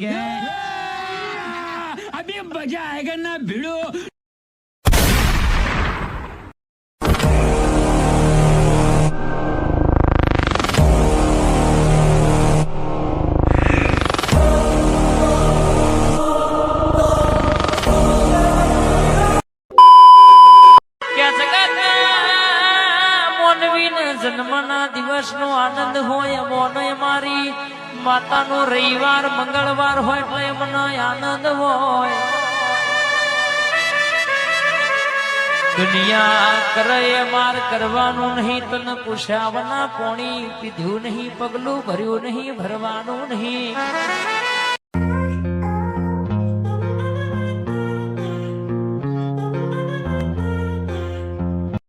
કે अभी मजा आएगा ना भिड़ो। જન્મના દિવસનો આનંદ હોય મોને મારી માતાનો રવિવાર મંગળવાર હોય એટલે મને આનંદ હોય દુનિયા કરે માર કરવાનું નહીં તને પૂછ્યા વના પોણી પીધું નહીં પગલું ભર્યું નહીં ભરવાનું નહીં